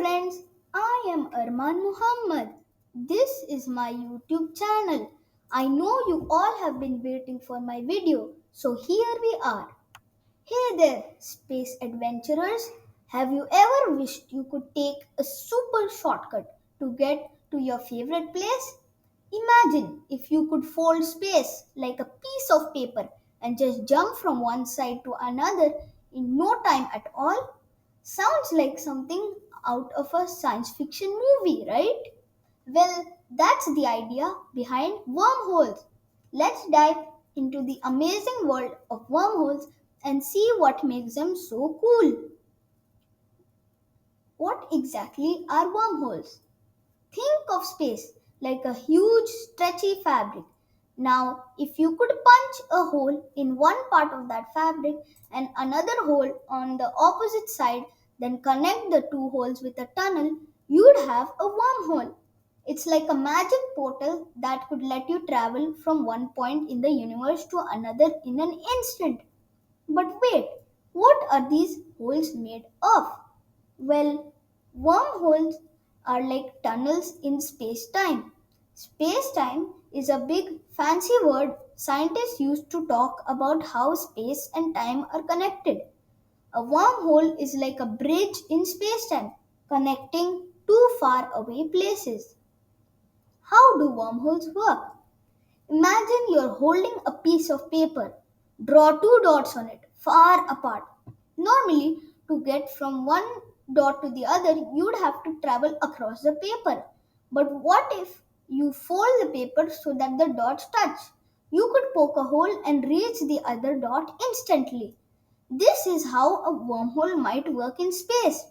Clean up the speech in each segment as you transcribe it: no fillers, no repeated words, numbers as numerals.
friends, I am Arman Muhammad. This is my YouTube channel. I know you all have been waiting for my video, so here we are. Hey there, space adventurers. Have you ever wished you could take a super shortcut to get to your favorite place? Imagine if you could fold space like a piece of paper and just jump from one side to another in no time at all. Sounds like something out of a science fiction movie, right? Well, that's the idea behind wormholes. Let's dive into the amazing world of wormholes and see what makes them so cool. What exactly are wormholes? Think of space like a huge stretchy fabric. Now, if you could punch a hole in one part of that fabric and another hole on the opposite side, then connect the two holes with a tunnel, you'd have a wormhole. It's like a magic portal that could let you travel from one point in the universe to another in an instant. But wait, what are these holes made of? Well, wormholes are like tunnels in space time. Space time is a big fancy word scientists use to talk about how space and time are connected. A wormhole is like a bridge in space time connecting two far away places. How do wormholes work? Imagine you're holding a piece of paper. Draw two dots on it, far apart. Normally, to get from one dot to the other, you'd have to travel across the paper. But what if you fold the paper so that the dots touch? You could poke a hole and reach the other dot instantly. This is how a wormhole might work in space.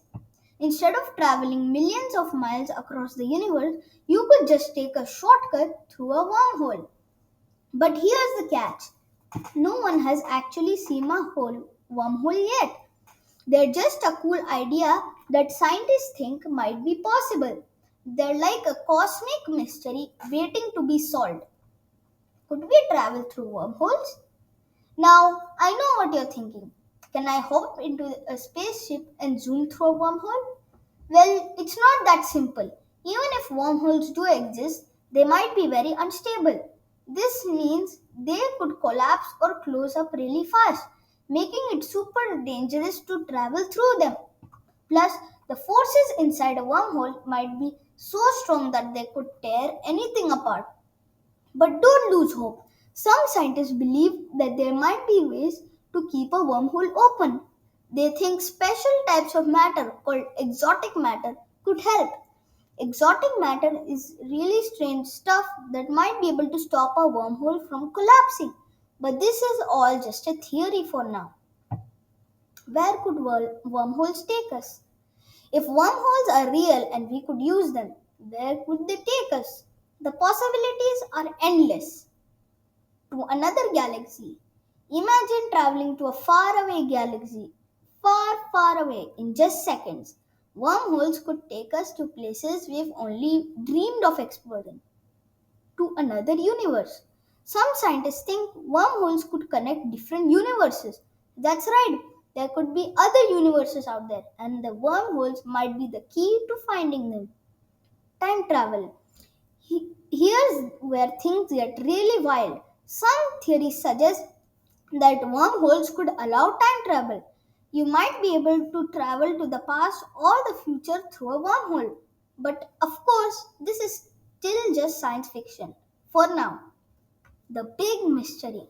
Instead of traveling millions of miles across the universe, you could just take a shortcut through a wormhole. But here's the catch. No one has actually seen a whole wormhole yet. They're just a cool idea that scientists think might be possible. They're like a cosmic mystery waiting to be solved. Could we travel through wormholes? Now, I know what you're thinking. Can I hop into a spaceship and zoom through a wormhole? Well, it's not that simple. Even if wormholes do exist, they might be very unstable. This means they could collapse or close up really fast, making it super dangerous to travel through them. Plus, the forces inside a wormhole might be so strong that they could tear anything apart. But don't lose hope. Some scientists believe that there might be ways to keep a wormhole open. They think special types of matter called exotic matter could help. Exotic matter is really strange stuff that might be able to stop a wormhole from collapsing. But this is all just a theory for now. Where could wormholes take us? If wormholes are real and we could use them, where would they take us? The possibilities are endless. To another galaxy. Imagine traveling to a faraway galaxy, far away in just seconds. Wormholes could take us to places we've only dreamed of exploring, to another universe. Some scientists think wormholes could connect different universes. That's right, there could be other universes out there, and the wormholes might be the key to finding them. Time travel. Here's where things get really wild. Some theories suggest that wormholes could allow time travel. You might be able to travel to the past or the future through a wormhole. But of course, this is still just science fiction. For now, the big mystery.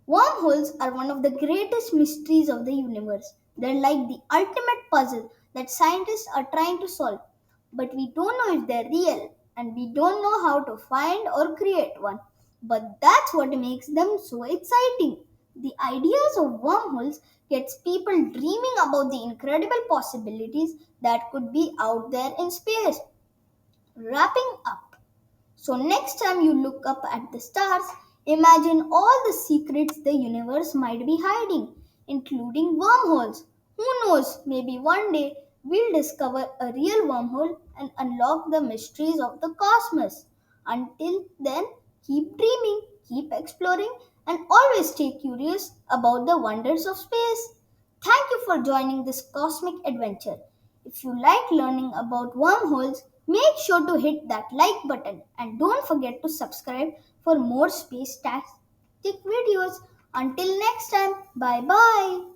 Wormholes are one of the greatest mysteries of the universe. They're like the ultimate puzzle that scientists are trying to solve. But we don't know if they're real and we don't know how to find or create one. But that's what makes them so exciting. The ideas of wormholes gets people dreaming about the incredible possibilities that could be out there in space. Wrapping up. So, next time you look up at the stars, imagine all the secrets the universe might be hiding, including wormholes. Who knows, maybe one day we'll discover a real wormhole and unlock the mysteries of the cosmos. Until then, keep dreaming, keep exploring, and always stay curious about the wonders of space. Thank you for joining this cosmic adventure. If you like learning about wormholes, make sure to hit that like button and don't forget to subscribe for more space tastic videos. Until next time, bye bye.